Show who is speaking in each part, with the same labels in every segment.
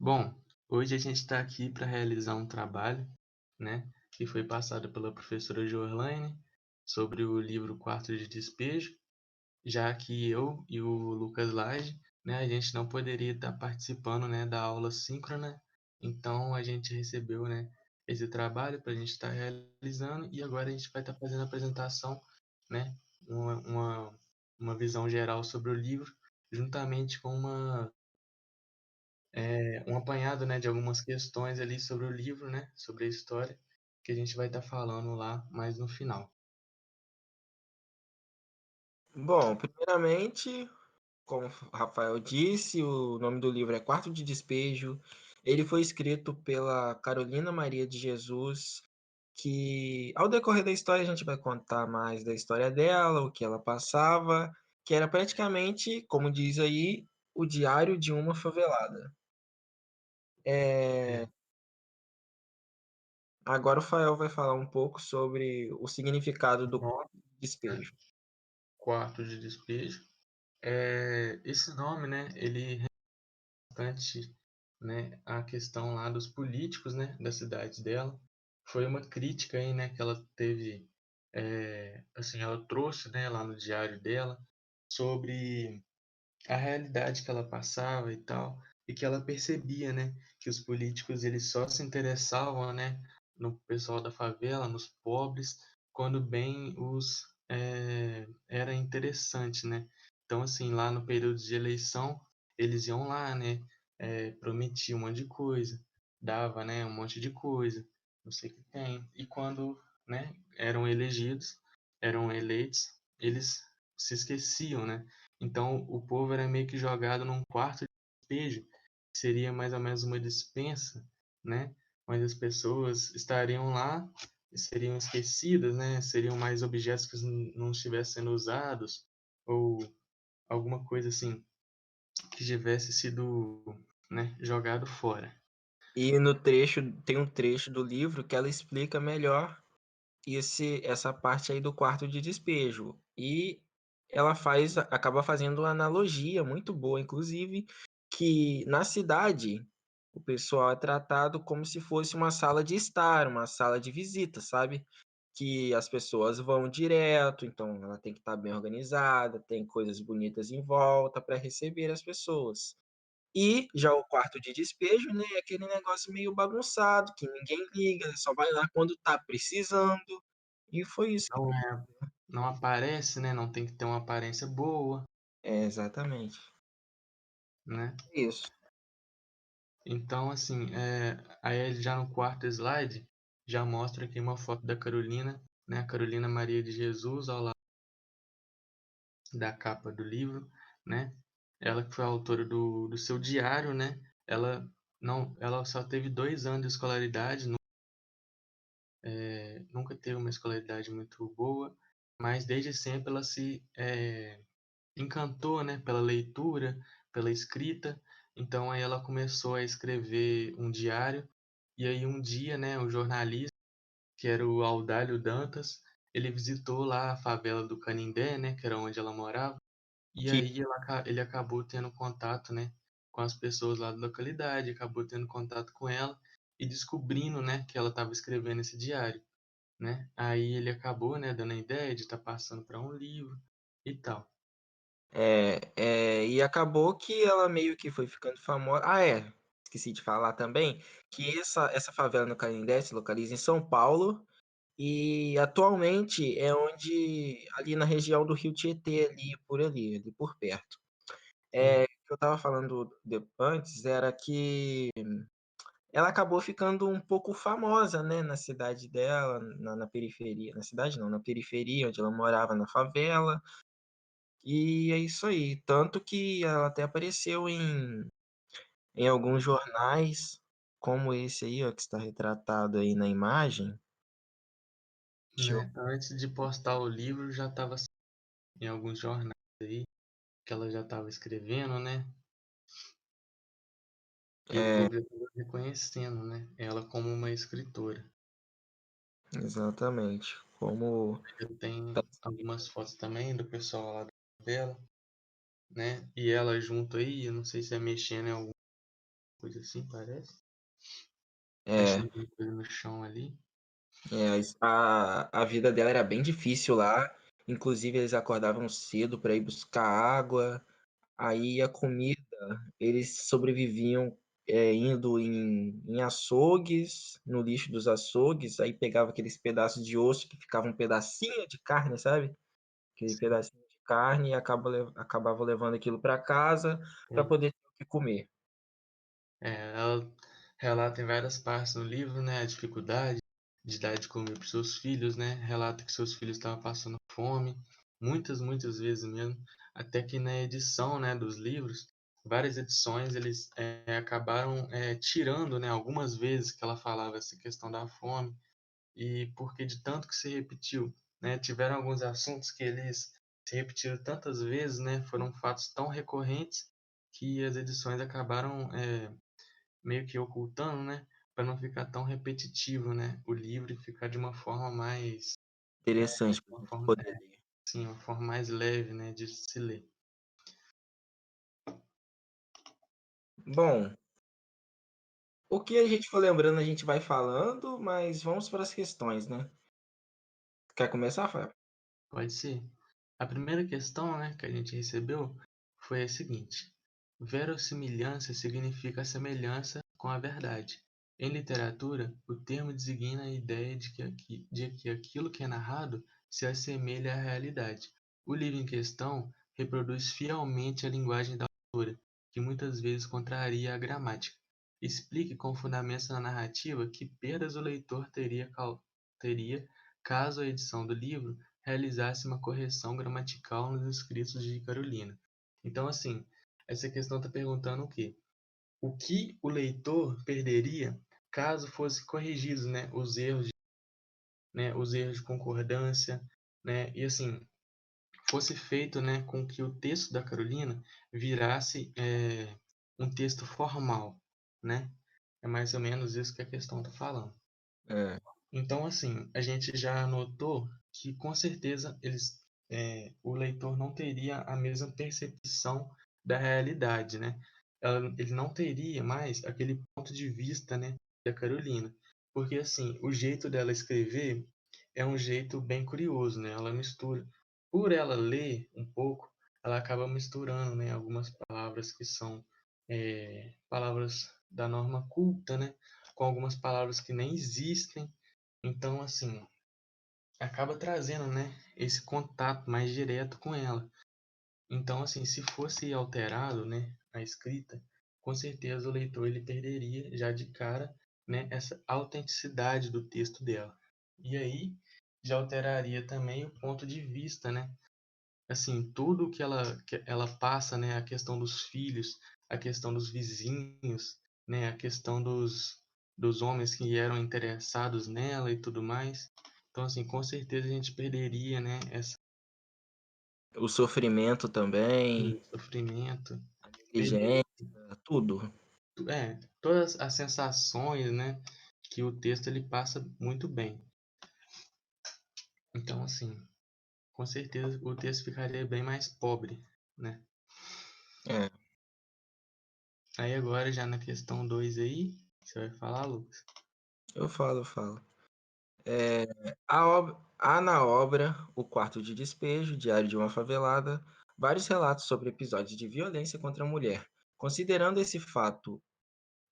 Speaker 1: Bom, hoje a gente está aqui para realizar um trabalho, né, que foi passado pela professora Giorlaine sobre o livro Quarto de Despejo, já que eu e o Lucas Lage, né, a gente não poderia estar participando, né, da aula síncrona, então a gente recebeu, né, esse trabalho para a gente estar realizando e agora a gente vai estar fazendo a apresentação, né, uma, uma, uma visão geral sobre o livro, juntamente com um apanhado, né, de algumas questões ali sobre o livro, né, sobre a história, que a gente vai estar falando lá mais no final.
Speaker 2: Bom, primeiramente, como o Rafael disse, o nome do livro é Quarto de Despejo. Ele foi escrito pela Carolina Maria de Jesus, que ao decorrer da história a gente vai contar mais da história dela, o que ela passava, que era praticamente, como diz aí, o diário de uma favelada.
Speaker 1: É,
Speaker 2: Agora o Rafael vai falar um pouco sobre o significado do
Speaker 1: nome, né,
Speaker 2: despejo.
Speaker 1: quarto de despejo. Esse nome, né, ele bastante, né, a questão lá dos políticos, né, da cidade dela. Foi uma crítica aí, né, que ela teve, assim, ela trouxe, né, lá no diário dela sobre a realidade que ela passava e tal, e que ela percebia, né, que os políticos eles só se interessavam, né, no pessoal da favela, nos pobres, quando bem era interessante, né? Então assim, lá no período de eleição, eles iam lá, né, prometiam um monte de coisa, dava, né, um monte de coisa, não sei o que tem. E quando, né, eram eleitos, eles se esqueciam, né? Então, o povo era meio que jogado num quarto de despejo, que seria mais ou menos uma despensa, né? Onde as pessoas estariam lá e seriam esquecidas, né? Seriam mais objetos que não estivessem sendo usados, ou alguma coisa assim, que tivesse sido, né, jogado fora.
Speaker 2: E no trecho, tem um trecho do livro que ela explica melhor essa parte aí do quarto de despejo. E ela acaba fazendo uma analogia muito boa, inclusive, que na cidade o pessoal é tratado como se fosse uma sala de estar, uma sala de visita, sabe? Que as pessoas vão direto, então ela tem que estar bem organizada, tem coisas bonitas em volta para receber as pessoas. E já o quarto de despejo, né, é aquele negócio meio bagunçado, que ninguém liga, só vai lá quando tá precisando. E foi isso que
Speaker 1: Não é, não aparece, né? Não tem que ter uma aparência boa,
Speaker 2: é, exatamente.
Speaker 1: né?
Speaker 2: É isso.
Speaker 1: Então, assim, aí já no quarto slide, já mostra aqui uma foto da Carolina, né? A Carolina Maria de Jesus, ao lado da capa do livro, né? Ela que foi a autora do seu diário, né? Ela não, ela só teve 2 anos de escolaridade, nunca teve uma escolaridade muito boa, mas desde sempre ela se encantou, né? Pela leitura, pela escrita. Então aí ela começou a escrever um diário. E aí um dia, né? O jornalista que era o Audálio Dantas, ele visitou lá a favela do Canindé, né, que era onde ela morava, e
Speaker 2: Que
Speaker 1: aí ele acabou tendo contato, né, com as pessoas lá da localidade, acabou tendo contato com ela e descobrindo, né, que ela estava escrevendo esse diário, né? Aí ele acabou, né, dando a ideia de estar passando para um livro e tal.
Speaker 2: e acabou que ela meio que foi ficando famosa. Esqueci de falar também que essa favela no Canindé se localiza em São Paulo e atualmente é onde ali na região do Rio Tietê, ali por perto.
Speaker 1: Sim,
Speaker 2: O que eu estava falando antes era que ela acabou ficando um pouco famosa, né, na cidade dela, na periferia. Na cidade não, na periferia, onde ela morava, na favela. E é isso aí. Tanto que ela até apareceu em alguns jornais, como esse aí, ó, que está retratado aí na imagem. Deixa eu...
Speaker 1: né? Antes de postar o livro já estava em alguns jornais aí que ela já estava escrevendo, né? E o
Speaker 2: É,
Speaker 1: povo já estava reconhecendo, né? Ela como uma escritora.
Speaker 2: exatamente. Como...
Speaker 1: Já tem algumas fotos também do pessoal lá dela, né? E ela junto aí, eu não sei se é mexendo em algum. coisa assim, parece.
Speaker 2: É,
Speaker 1: Achei alguma coisa no chão ali.
Speaker 2: a vida dela era bem difícil lá. Inclusive, eles acordavam cedo para ir buscar água. Aí a comida, eles sobreviviam indo em açougues, no lixo dos açougues. Aí pegava aqueles pedaços de osso que ficava um pedacinho de carne, sabe? Aquele pedacinho de carne e acabava levando aquilo para casa para
Speaker 1: Sim.
Speaker 2: poder ter o que comer.
Speaker 1: Ela relata em várias partes no livro, né, a dificuldade de dar de comer para os seus filhos, né? Relata que seus filhos estavam passando fome, muitas vezes mesmo, até que na edição, né, dos livros, várias edições eles acabaram tirando, né, algumas vezes que ela falava essa questão da fome e porque de tanto que se repetiu, né, tiveram alguns assuntos que eles se repetiram tantas vezes, né, foram fatos tão recorrentes que as edições acabaram meio que ocultando, né? Para não ficar tão repetitivo, né? O livro e ficar de uma forma mais,
Speaker 2: Interessante para a
Speaker 1: uma
Speaker 2: gente
Speaker 1: forma,
Speaker 2: poder ler.
Speaker 1: sim, uma forma mais leve, né? De se ler.
Speaker 2: Bom, o que a gente for lembrando, a gente vai falando, mas vamos para as questões, né? Quer começar, Fábio?
Speaker 1: Pode ser. A primeira questão, né, que a gente recebeu foi a seguinte: verossimilhança significa semelhança com a verdade. Em literatura, o termo designa a ideia de que aquilo que é narrado se assemelha à realidade. O livro em questão reproduz fielmente a linguagem da autora, que muitas vezes contraria a gramática. Explique com fundamentos na narrativa que perdas o leitor teria caso a edição do livro realizasse uma correção gramatical nos escritos de Carolina. Então, assim, essa questão está perguntando o quê? O que o leitor perderia caso fosse corrigidos, né, os erros de concordância, né, e assim fosse feito, né, com que o texto da Carolina virasse um texto formal, né? É mais ou menos isso que a questão está falando.
Speaker 2: É,
Speaker 1: Então, assim, a gente já notou que com certeza o leitor não teria a mesma percepção da realidade, né? Ele não teria mais aquele ponto de vista, né, da Carolina, porque assim, o jeito dela escrever é um jeito bem curioso, né? Ela mistura, por ela ler um pouco, ela acaba misturando, né, algumas palavras que são palavras da norma culta, né, com algumas palavras que nem existem. Então, assim, acaba trazendo, né, esse contato mais direto com ela. Então, assim, se fosse alterado, né, a escrita, com certeza o leitor ele perderia já de cara, né, essa autenticidade do texto dela. E aí já alteraria também o ponto de vista, né? Assim, tudo que ela passa, né, a questão dos filhos, a questão dos vizinhos, né, a questão dos homens que eram interessados nela e tudo mais. Então, assim, com certeza a gente perderia, né,
Speaker 2: o sofrimento também,
Speaker 1: esse sofrimento,
Speaker 2: a
Speaker 1: perderia,
Speaker 2: negligência, tudo.
Speaker 1: todas as sensações, né, que o texto ele passa muito bem. Então, assim, com certeza o texto ficaria bem mais pobre, né?
Speaker 2: É,
Speaker 1: Aí agora já na questão 2 aí, você vai falar, Lucas?
Speaker 2: eu falo. Há na obra O Quarto de Despejo, Diário de uma Favelada, vários relatos sobre episódios de violência contra a mulher. Considerando esse fato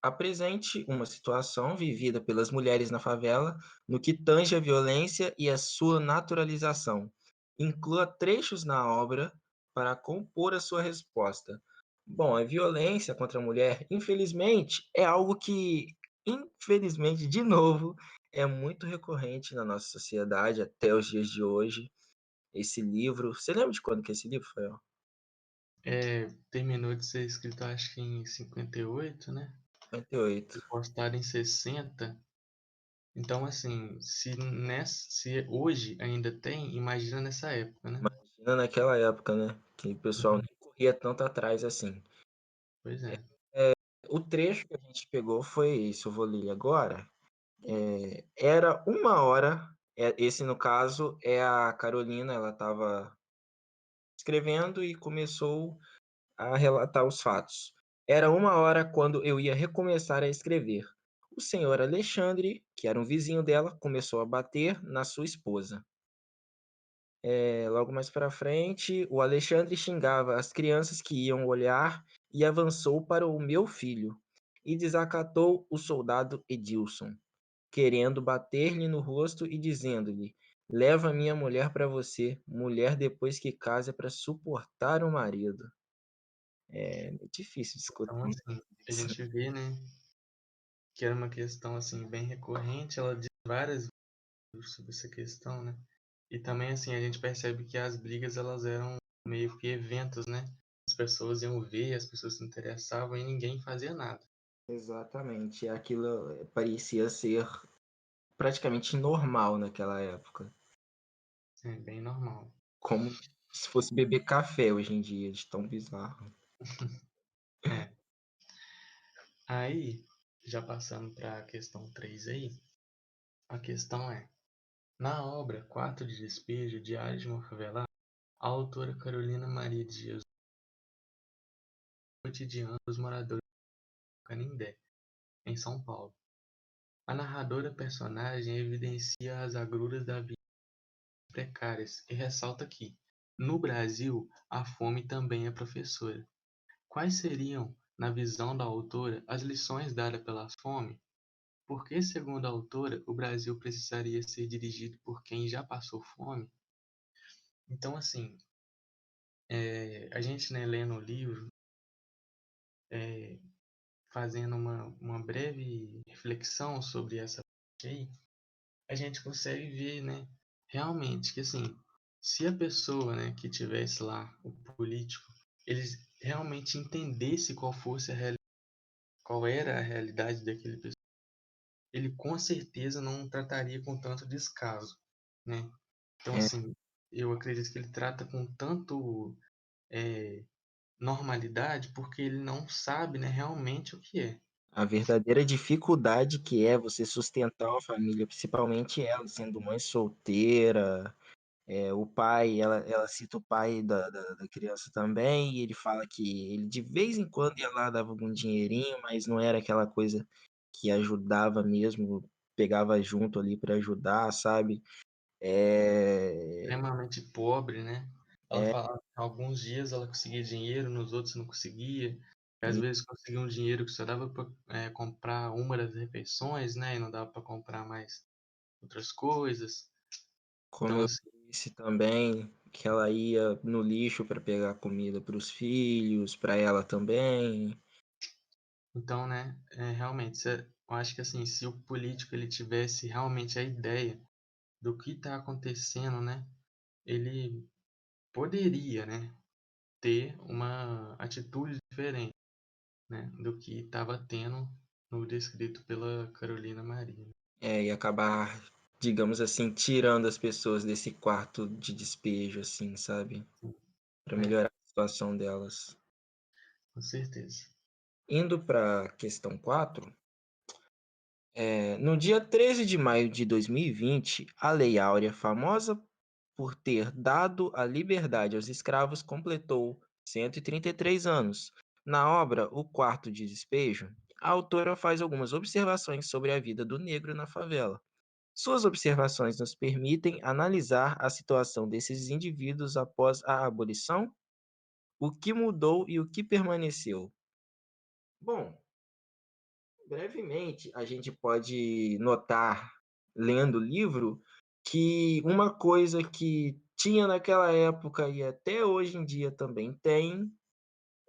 Speaker 2: apresente uma situação vivida pelas mulheres na favela no que tange a violência e a sua naturalização. Inclua trechos na obra para compor a sua resposta. Bom, a violência contra a mulher, infelizmente, é algo que, infelizmente, de novo, é muito recorrente na nossa sociedade até os dias de hoje. Esse livro, você lembra de quando que é esse livro, Fael?
Speaker 1: Terminou de ser escrito acho que em 58, né?
Speaker 2: 58.
Speaker 1: Foi postado em 60. Então, assim, se hoje ainda tem, imagina nessa época, né?
Speaker 2: Imagina naquela época, né? Que o pessoal
Speaker 1: Uhum.
Speaker 2: nem corria tanto atrás assim.
Speaker 1: Pois é.
Speaker 2: O trecho que a gente pegou foi isso, eu vou ler agora. Era 1 hora, esse no caso é a Carolina, ela estava escrevendo e começou a relatar os fatos. Era 1 hora quando eu ia recomeçar a escrever. O senhor Alexandre, que era um vizinho dela, começou a bater na sua esposa. Logo mais para frente, o Alexandre xingava as crianças que iam olhar e avançou para o meu filho e desacatou o soldado Edilson, querendo bater-lhe no rosto e dizendo-lhe: Leva minha mulher para você, mulher depois que casa é para suportar o marido. É difícil de escutar
Speaker 1: Então, assim, a
Speaker 2: isso.
Speaker 1: gente vê, né, que era uma questão, assim, bem recorrente. Ela diz várias vezes sobre essa questão, né? E também, assim, a gente percebe que as brigas, elas eram meio que eventos, né? As pessoas iam ver, as pessoas se interessavam e ninguém fazia nada.
Speaker 2: Exatamente, aquilo parecia ser praticamente normal naquela época,
Speaker 1: É bem normal.
Speaker 2: como se fosse beber café hoje em dia, de tão bizarro.
Speaker 1: É. Aí, já passando para a questão 3 aí, a questão é, na obra Quarto de Despejo, Diário de uma Favelada, a autora Carolina Maria de Jesus o cotidiano dos moradores do Canindé, em São Paulo. A narradora personagem evidencia as agruras da vida precárias e ressalta que, no Brasil, a fome também é professora. Quais seriam, na visão da autora, as lições dadas pela fome? Por que, segundo a autora, o Brasil precisaria ser dirigido por quem já passou fome? Então, assim, a gente, né, lendo o livro, é, fazendo uma breve reflexão sobre essa parte aí, a gente consegue ver, né, realmente que, assim, se a pessoa, né, que tivesse lá, o político, eles realmente entendesse qual fosse qual era a realidade daquele pessoa, ele com certeza não trataria com tanto descaso, né? Então,
Speaker 2: É,
Speaker 1: assim, eu acredito que ele trata com tanto é, normalidade porque ele não sabe, né, realmente o que é.
Speaker 2: a verdadeira dificuldade que é você sustentar uma família, principalmente ela sendo mãe solteira, o pai, ela cita o pai da criança também, e ele fala que ele de vez em quando ia lá, dava algum dinheirinho, mas não era aquela coisa que ajudava mesmo, pegava junto ali para ajudar, sabe? É,
Speaker 1: Extremamente pobre, né? Ela
Speaker 2: é,
Speaker 1: falava que alguns dias ela conseguia dinheiro, nos outros não conseguia. E às vezes conseguia um dinheiro que só dava para comprar uma das refeições, né? E não dava para comprar mais outras coisas.
Speaker 2: como
Speaker 1: Então,
Speaker 2: eu
Speaker 1: assim,
Speaker 2: disse também, que ela ia no lixo para pegar comida para os filhos, para ela também.
Speaker 1: então, né? Realmente, eu acho que assim, se o político ele tivesse realmente a ideia do que está acontecendo, né? Ele poderia, né? Ter uma atitude diferente, né? Do que estava tendo no descrito pela Carolina Maria.
Speaker 2: E acabar, digamos assim, tirando as pessoas desse quarto de despejo, assim, sabe? Para
Speaker 1: É,
Speaker 2: melhorar a situação delas.
Speaker 1: com certeza.
Speaker 2: Indo para a questão 4, no dia 13 de maio de 2020, a Lei Áurea, famosa por ter dado a liberdade aos escravos, completou 133 anos. Na obra O Quarto de Despejo, a autora faz algumas observações sobre a vida do negro na favela. Suas observações nos permitem analisar a situação desses indivíduos após a abolição, o que mudou e o que permaneceu. Bom, brevemente, a gente pode notar, lendo o livro, que uma coisa que tinha naquela época e até hoje em dia também tem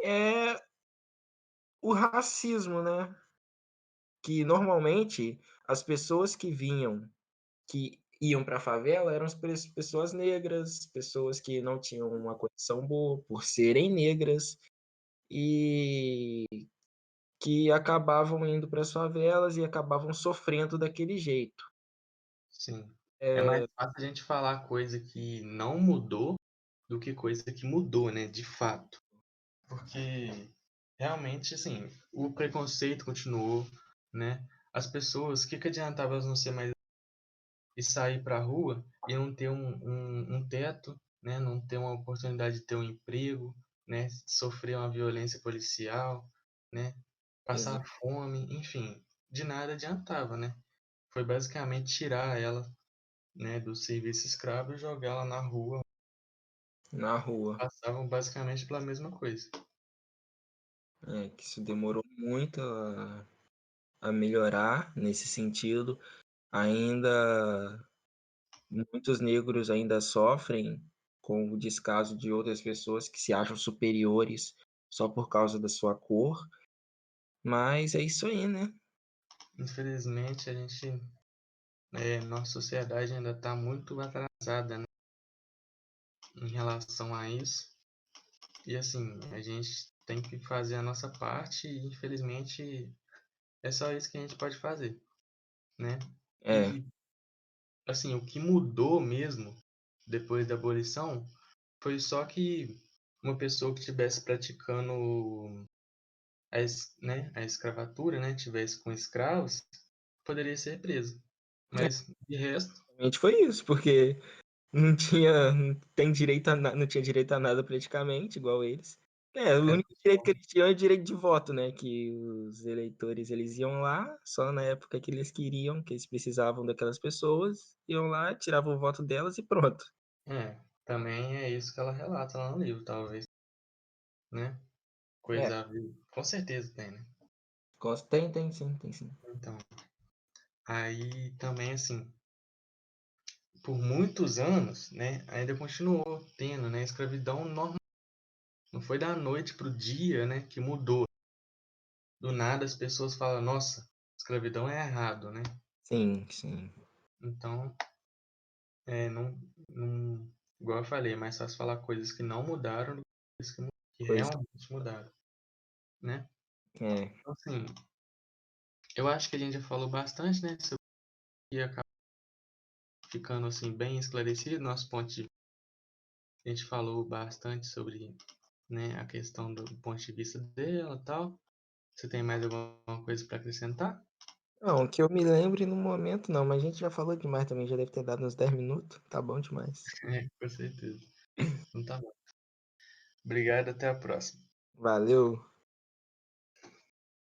Speaker 2: é o racismo, né? Que normalmente as pessoas que iam para a favela eram as pessoas negras, pessoas que não tinham uma condição boa por serem negras e que acabavam indo para as favelas e acabavam sofrendo daquele jeito.
Speaker 1: Sim. É mais fácil a gente falar coisa que não mudou do que coisa que mudou, né? De fato. Porque realmente, assim, o preconceito continuou, né? As pessoas, o que adiantava elas não ser mais e sair para a rua e não ter um teto, né? Não ter uma oportunidade de ter um emprego, né? Sofrer uma violência policial. né? Passar fome, enfim, de nada adiantava, né? Foi basicamente tirar ela, né, do serviço escravo e jogá-la na rua.
Speaker 2: Na rua.
Speaker 1: Passavam basicamente pela mesma coisa.
Speaker 2: É, que isso demorou muito a melhorar nesse sentido. Ainda muitos negros ainda sofrem com o descaso de outras pessoas que se acham superiores só por causa da sua cor. Mas é isso aí, né?
Speaker 1: Infelizmente, a gente, nossa sociedade ainda está muito atrasada, né, em relação a isso. E assim, a gente tem que fazer a nossa parte e infelizmente é só isso que a gente pode fazer, né?
Speaker 2: É,
Speaker 1: E assim, o que mudou mesmo depois da abolição foi só que uma pessoa que estivesse praticando a escravatura, né, tivesse com escravos, poderia ser presa. Mas de resto,
Speaker 2: realmente foi isso, porque não tinha direito a nada praticamente, igual eles. É, o único direito que eles tinham é o direito de voto, né? Que os eleitores eles iam lá, só na época que eles queriam, que eles precisavam daquelas pessoas, iam lá, tiravam o voto delas e pronto.
Speaker 1: também é isso que ela relata lá no livro, talvez, né?
Speaker 2: É,
Speaker 1: Coisa a ver. Com certeza tem, né?
Speaker 2: tem sim, tem sim.
Speaker 1: Então, aí também assim, por muitos anos, né, ainda continuou tendo, né, escravidão normal. Não foi da noite pro dia, né, que mudou. Do nada as pessoas falam, nossa, escravidão é errado, né?
Speaker 2: Sim, sim.
Speaker 1: Então, não, igual eu falei, é mais fácil falar coisas que não mudaram do que coisas que
Speaker 2: Coisa.
Speaker 1: realmente mudaram, né?
Speaker 2: É.
Speaker 1: Então, assim, eu acho que a gente já falou bastante, né, sobre e acaba ficando assim bem esclarecido nosso ponto de vista. A gente falou bastante sobre, né, a questão do ponto de vista dela e tal. Você tem mais alguma coisa para acrescentar?
Speaker 2: Não, que eu me lembre no momento não, mas a gente já falou demais também, já deve ter dado uns 10 minutos, tá bom demais.
Speaker 1: Com certeza. Então tá bom. Obrigado, até a próxima.
Speaker 2: Valeu.